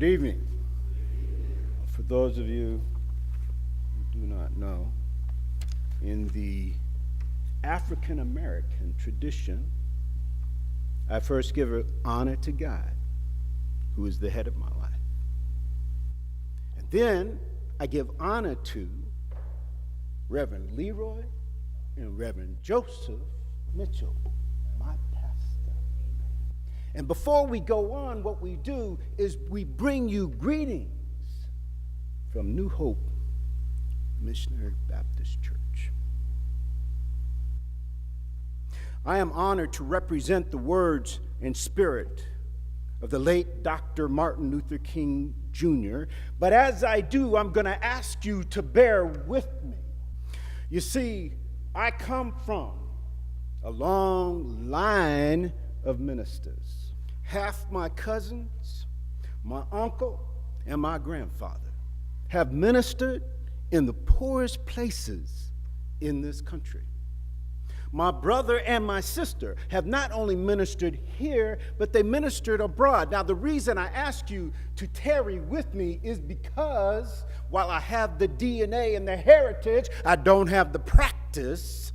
Good evening. For those of you who do not know, in the African American tradition, I first give honor to God, who is the head of my life. And then I give honor to Reverend Leroy and Reverend Joseph Mitchell, my pastor. And before we go on, what we do is we bring you greetings from New Hope Missionary Baptist Church. I am honored to represent the words and spirit of the late Dr. Martin Luther King Jr., but as I do, I'm going to ask you to bear with me. You see, I come from a long line of ministers. Half my cousins, my uncle, and my grandfather have ministered in the poorest places in this country. My brother and my sister have not only ministered here, but they ministered abroad. Now, the reason I ask you to tarry with me is because while I have the DNA and the heritage, I don't have the practice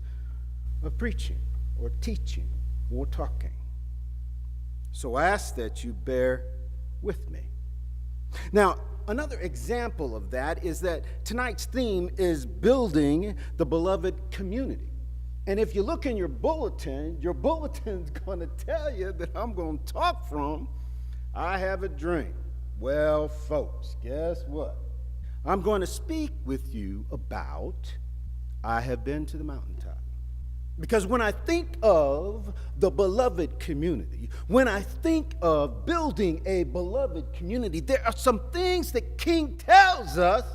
of preaching or teaching or talking. So I ask that you bear with me. Now, another example of that is that tonight's theme is building the beloved community. And if you look in your bulletin's going to tell you that I'm going to talk from I Have a Dream. Well, folks, guess what? I'm going to speak with you about I Have Been to the Mountaintop. Because when I think of the beloved community, when I think of building a beloved community, there are some things that King tells us,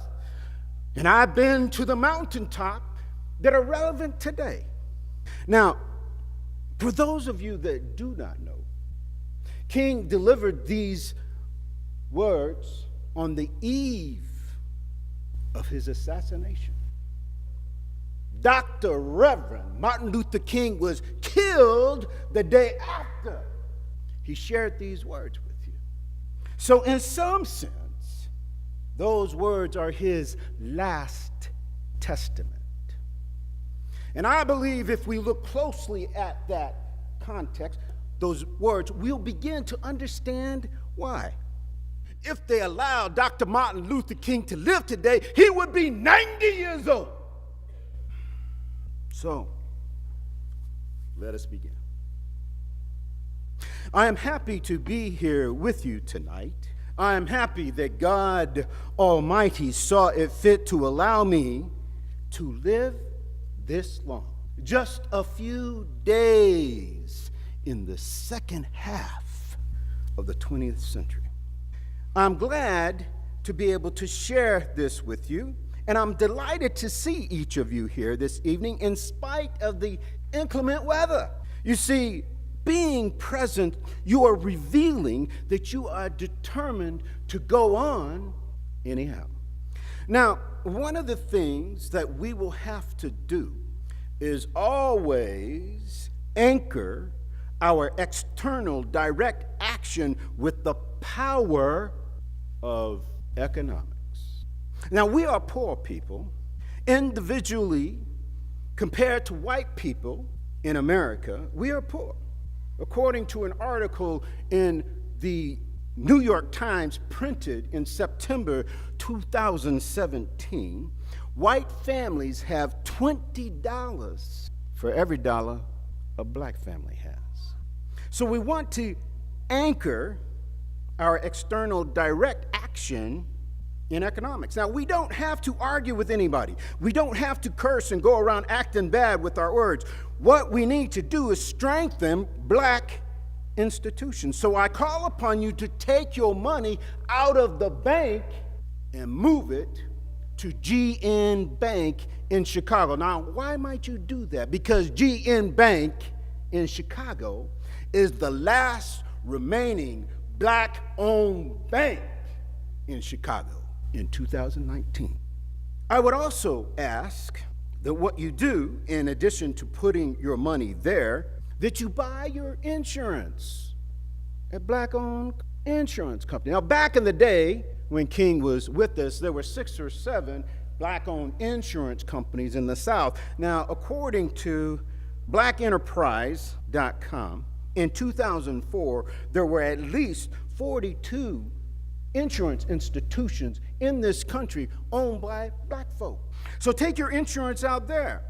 and I've been to the mountaintop, that are relevant today. Now, for those of you that do not know, King delivered these words on the eve of his assassination. Dr. Reverend Martin Luther King was killed the day after he shared these words with you. So in some sense, those words are his last testament. And I believe if we look closely at that context, those words, we'll begin to understand why. If they allowed Dr. Martin Luther King to live today, he would be 90 years old. So, let us begin. I am happy to be here with you tonight. I am happy that God Almighty saw it fit to allow me to live this long. Just a few days in the second half of the 20th century. I'm glad to be able to share this with you, and I'm delighted to see each of you here this evening in spite of the inclement weather. You see, being present, you are revealing that you are determined to go on anyhow. Now, one of the things that we will have to do is always anchor our external direct action with the power of economics. Now, we are poor people. Individually, compared to white people in America, we are poor. According to an article in the New York Times printed in September 2017, white families have $20 for every dollar a black family has. So we want to anchor our external direct action in economics. Now, we don't have to argue with anybody. We don't have to curse and go around acting bad with our words. What we need to do is strengthen black institutions. So I call upon you to take your money out of the bank and move it to GN Bank in Chicago. Now, why might you do that? Because GN Bank in Chicago is the last remaining black-owned bank in Chicago in 2019. I would also ask that what you do, in addition to putting your money there, that you buy your insurance at black-owned insurance company. Now, back in the day when King was with us, there were 6 or 7 black-owned insurance companies in the South. Now, according to blackenterprise.com, in 2004, there were at least 42 insurance institutions in this country owned by black folk. So take your insurance out there.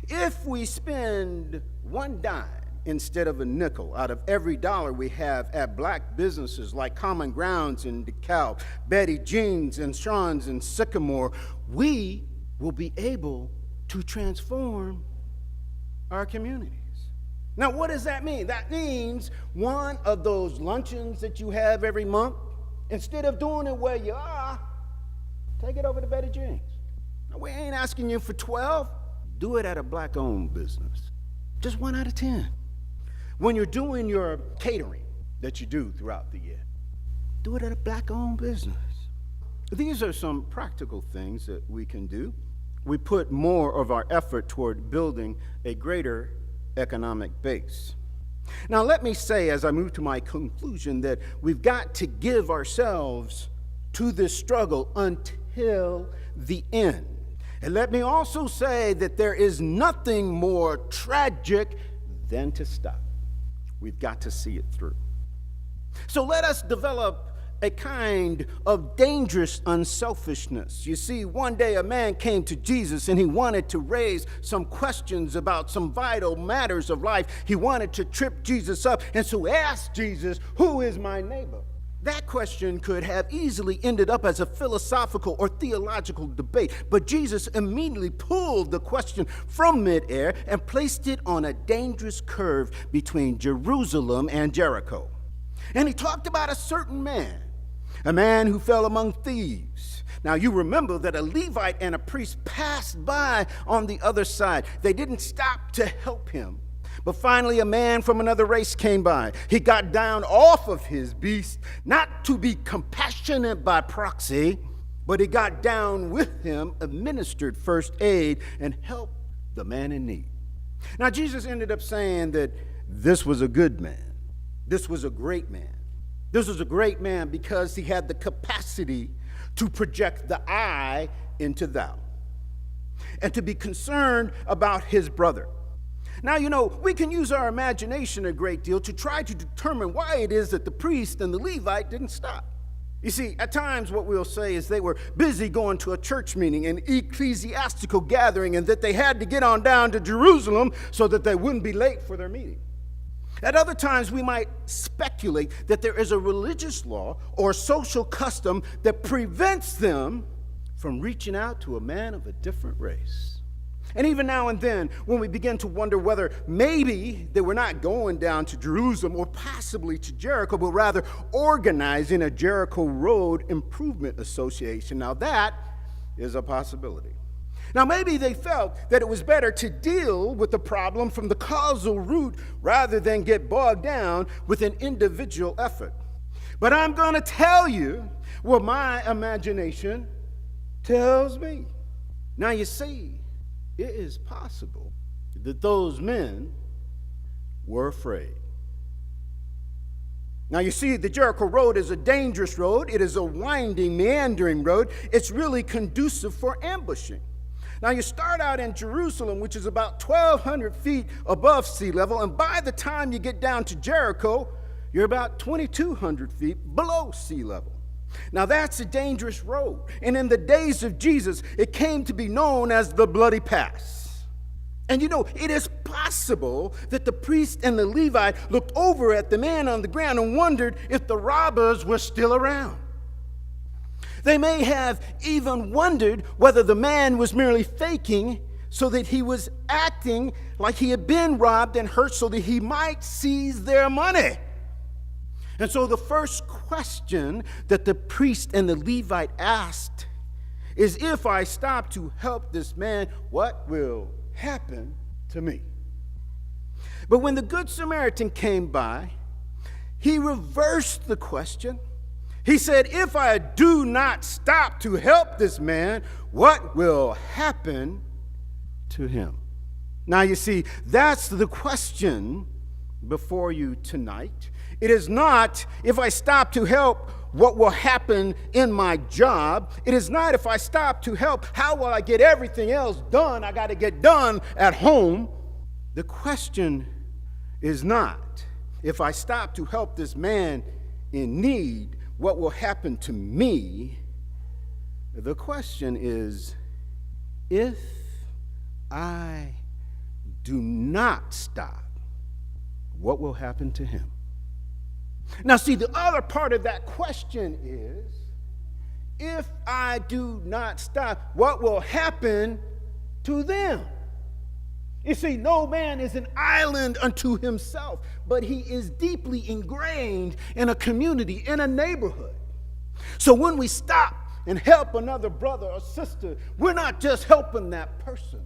If we spend one dime instead of a nickel out of every dollar we have at black businesses like Common Grounds in DeKalb, Betty Jean's and Sean's in Sycamore, we will be able to transform our communities. Now, what does that mean? That means one of those luncheons that you have every month, instead of doing it where you are, take it over to Betty Jean's. Now, we ain't asking you for 12. Do it at a black-owned business. Just 1 out of 10. When you're doing your catering that you do throughout the year, do it at a black-owned business. These are some practical things that we can do. We put more of our effort toward building a greater economic base. Now, let me say, as I move to my conclusion, that we've got to give ourselves to this struggle until the end. And let me also say that there is nothing more tragic than to stop. We've got to see it through. So let us develop a kind of dangerous unselfishness. You see, one day a man came to Jesus and he wanted to raise some questions about some vital matters of life. He wanted to trip Jesus up, and so asked Jesus, "Who is my neighbor?" That question could have easily ended up as a philosophical or theological debate, but Jesus immediately pulled the question from midair and placed it on a dangerous curve between Jerusalem and Jericho. And he talked about a certain man, a man who fell among thieves. Now, you remember that a Levite and a priest passed by on the other side. They didn't stop to help him. But finally, a man from another race came by. He got down off of his beast, not to be compassionate by proxy, but he got down with him, administered first aid, and helped the man in need. Now, Jesus ended up saying that this was a good man. This was a great man. This was a great man because he had the capacity to project the I into thou and to be concerned about his brother. Now, you know, we can use our imagination a great deal to try to determine why it is that the priest and the Levite didn't stop. You see, at times what we'll say is they were busy going to a church meeting, an ecclesiastical gathering, and that they had to get on down to Jerusalem so that they wouldn't be late for their meeting. At other times, we might speculate that there is a religious law or social custom that prevents them from reaching out to a man of a different race. And even now and then, when we begin to wonder whether maybe they were not going down to Jerusalem or possibly to Jericho, but rather organizing a Jericho Road Improvement Association. Now that is a possibility. Now maybe they felt that it was better to deal with the problem from the causal root rather than get bogged down with an individual effort. But I'm going to tell you what my imagination tells me. Now you see, it is possible that those men were afraid. Now you see, the Jericho Road is a dangerous road. It is a winding, meandering road. It's really conducive for ambushing. Now you start out in Jerusalem, which is about 1,200 feet above sea level, and by the time you get down to Jericho, you're about 2,200 feet below sea level. Now that's a dangerous road, and in the days of Jesus, it came to be known as the Bloody Pass. And you know, it is possible that the priest and the Levite looked over at the man on the ground and wondered if the robbers were still around. They may have even wondered whether the man was merely faking so that he was acting like he had been robbed and hurt so that he might seize their money. And so the first question that the priest and the Levite asked is, if I stop to help this man, what will happen to me? But when the Good Samaritan came by, he reversed the question. He said, if I do not stop to help this man, what will happen to him? Now you see, that's the question before you tonight. It is not if I stop to help what will happen in my job. It is not if I stop to help, how will I get everything else done I got to get done at home. The question is not if I stop to help this man in need, what will happen to me. The question is, if I do not stop, what will happen to him? Now, see, the other part of that question is, if I do not stop, what will happen to them? You see, no man is an island unto himself, but he is deeply ingrained in a community, in a neighborhood. So when we stop and help another brother or sister, we're not just helping that person.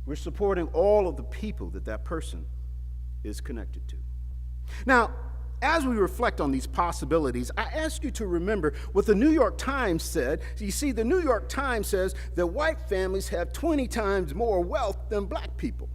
We're supporting all of the people that person is connected to. Now, as we reflect on these possibilities, I ask you to remember what the New York Times said. You see, the New York Times says that white families have 20 times more wealth than black people.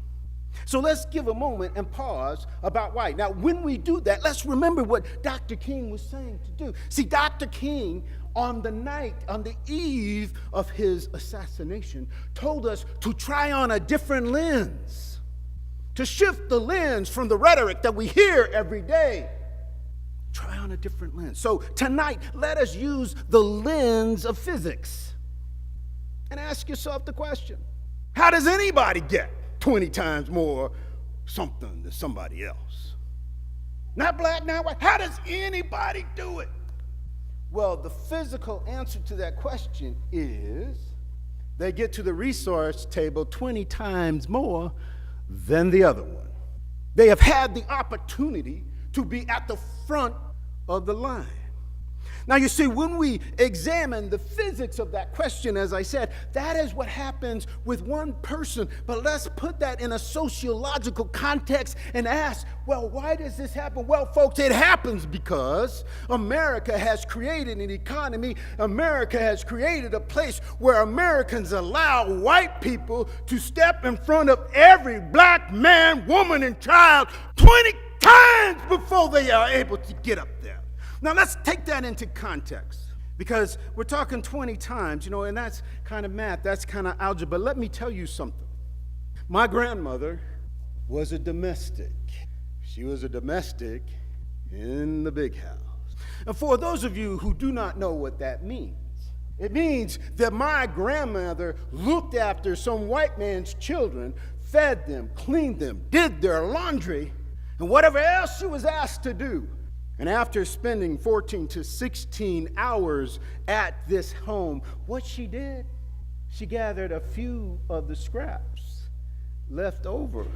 So let's give a moment and pause about white. Now, when we do that, let's remember what Dr. King was saying to do. See, Dr. King, on the eve of his assassination, told us to try on a different lens, to shift the lens from the rhetoric that we hear every day. Try on a different lens. So tonight, let us use the lens of physics and ask yourself the question, how does anybody get 20 times more something than somebody else? Not black, not white. How does anybody do it? Well, the physical answer to that question is they get to the resource table 20 times more than the other one. They have had the opportunity to be at the front of the line. Now, you see, when we examine the physics of that question, as I said, that is what happens with one person. But let's put that in a sociological context and ask, well, why does this happen? Well, folks, it happens because America has created an economy. America has created a place where Americans allow white people to step in front of every black man, woman, and child 20 times before they are able to get up there. Now, let's take that into context, because we're talking 20 times, and that's kind of math, that's kind of algebra. Let me tell you something. My grandmother was a domestic. She was a domestic in the big house. And for those of you who do not know what that means, it means that my grandmother looked after some white man's children, fed them, cleaned them, did their laundry, and whatever else she was asked to do. And after spending 14 to 16 hours at this home, what she did, she gathered a few of the scraps left over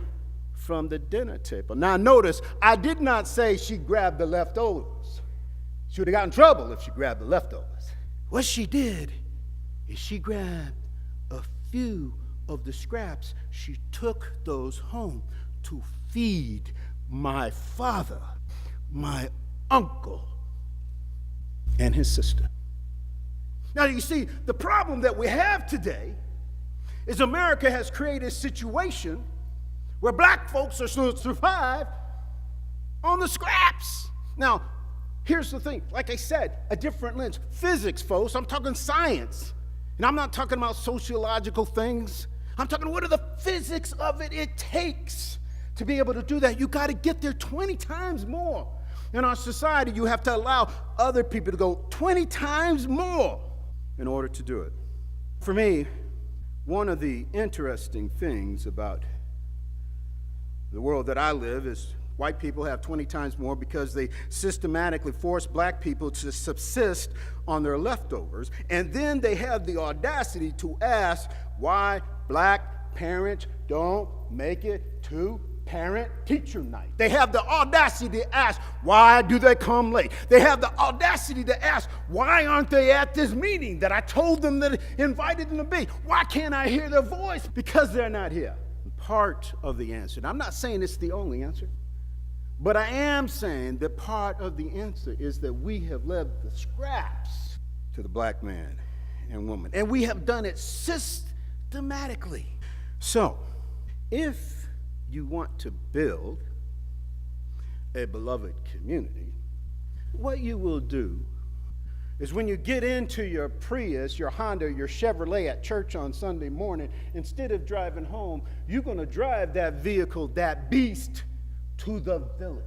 from the dinner table. Now notice, I did not say she grabbed the leftovers. She would have gotten in trouble if she grabbed the leftovers. What she did is she grabbed a few of the scraps. She took those home to feed my father, my uncle, and his sister. Now, you see, the problem that we have today is America has created a situation where black folks are supposed to survive on the scraps. Now, here's the thing. Like I said, a different lens. Physics, folks. I'm talking science. And I'm not talking about sociological things. I'm talking what are the physics of it takes to be able to do that. You got to get there 20 times more. In our society, you have to allow other people to go 20 times more in order to do it. For me, one of the interesting things about the world that I live is white people have 20 times more because they systematically force black people to subsist on their leftovers. And then they have the audacity to ask why black parents don't make it to parent-teacher night. They have the audacity to ask, why do they come late? They have the audacity to ask, why aren't they at this meeting that I told them that invited them to be? Why can't I hear their voice? Because they're not here. Part of the answer, and I'm not saying it's the only answer, but I am saying that part of the answer is that we have left the scraps to the black man and woman, and we have done it systematically. So, if you want to build a beloved community, what you will do is when you get into your Prius, your Honda, your Chevrolet at church on Sunday morning, instead of driving home, you're going to drive that vehicle, that beast, to the village.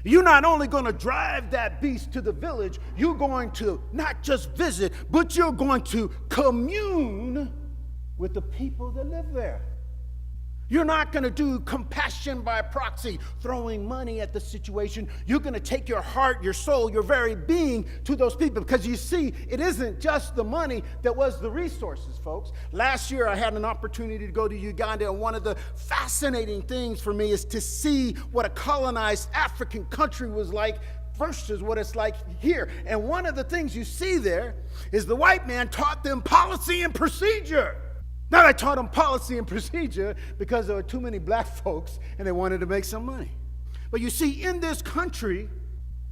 You're not only going to drive that beast to the village, you're going to not just visit, but you're going to commune with the people that live there. You're not going to do compassion by proxy, throwing money at the situation. You're going to take your heart, your soul, your very being to those people. Because you see, it isn't just the money that was the resources, folks. Last year, I had an opportunity to go to Uganda, and one of the fascinating things for me is to see what a colonized African country was like versus what it's like here. And one of the things you see there is the white man taught them policy and procedure. Now, I taught them policy and procedure because there were too many black folks and they wanted to make some money. But you see, in this country,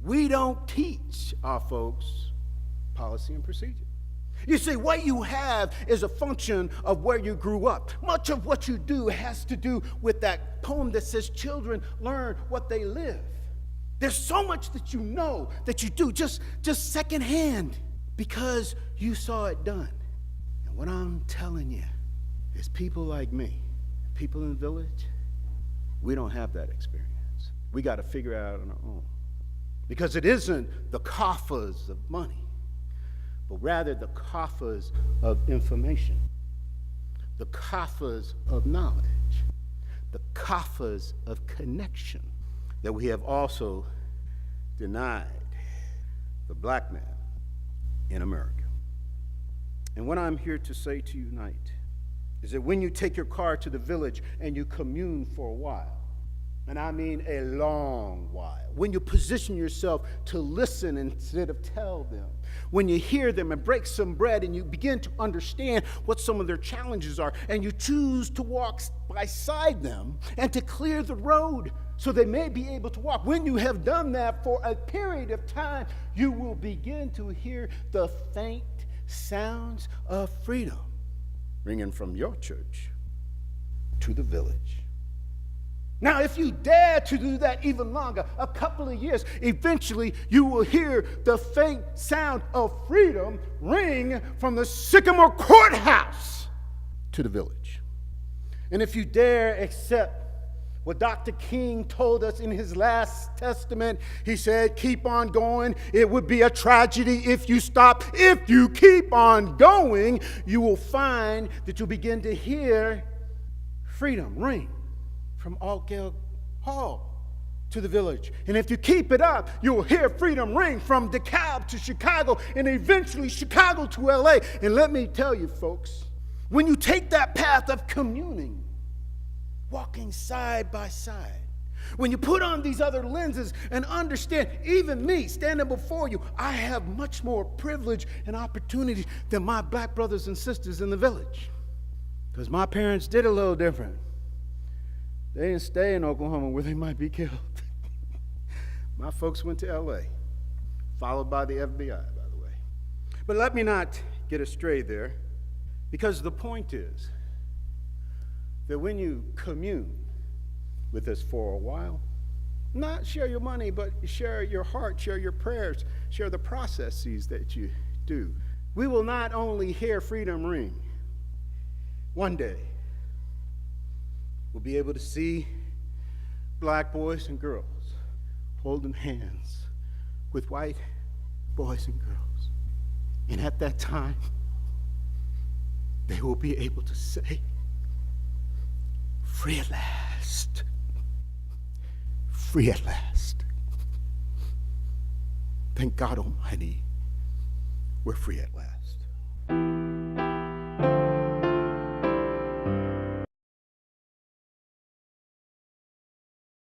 we don't teach our folks policy and procedure. You see, what you have is a function of where you grew up. Much of what you do has to do with that poem that says, children learn what they live. There's so much that you know, that you do just secondhand because you saw it done. And what I'm telling you, it's people like me, people in the village, we don't have that experience. We got to figure it out on our own. Because it isn't the coffers of money, but rather the coffers of information, the coffers of knowledge, the coffers of connection that we have also denied the black man in America. And what I'm here to say to you tonight is that when you take your car to the village and you commune for a while, and I mean a long while, when you position yourself to listen instead of tell them, when you hear them and break some bread and you begin to understand what some of their challenges are, and you choose to walk beside them and to clear the road so they may be able to walk. When you have done that for a period of time, you will begin to hear the faint sounds of freedom ringing from your church to the village. Now, if you dare to do that even longer, a couple of years, eventually you will hear the faint sound of freedom ring from the Sycamore Courthouse to the village. And if you dare accept what Dr. King told us in his last testament, he said, keep on going. It would be a tragedy if you stop. If you keep on going, you will find that you'll begin to hear freedom ring from Altgeld Hall to the village. And if you keep it up, you'll hear freedom ring from DeKalb to Chicago and eventually Chicago to LA. And let me tell you, folks, when you take that path of communing, walking side by side, when you put on these other lenses and understand, even me standing before you, I have much more privilege and opportunity than my black brothers and sisters in the village. Because my parents did a little different. They didn't stay in Oklahoma where they might be killed. My folks went to LA, followed by the FBI, by the way. But let me not get astray there, because the point is that when you commune with us for a while, not share your money, but share your heart, share your prayers, share the processes that you do, we will not only hear freedom ring. One day, we'll be able to see black boys and girls holding hands with white boys and girls. And at that time, they will be able to say, free at last. Free at last. Thank God Almighty, we're free at last.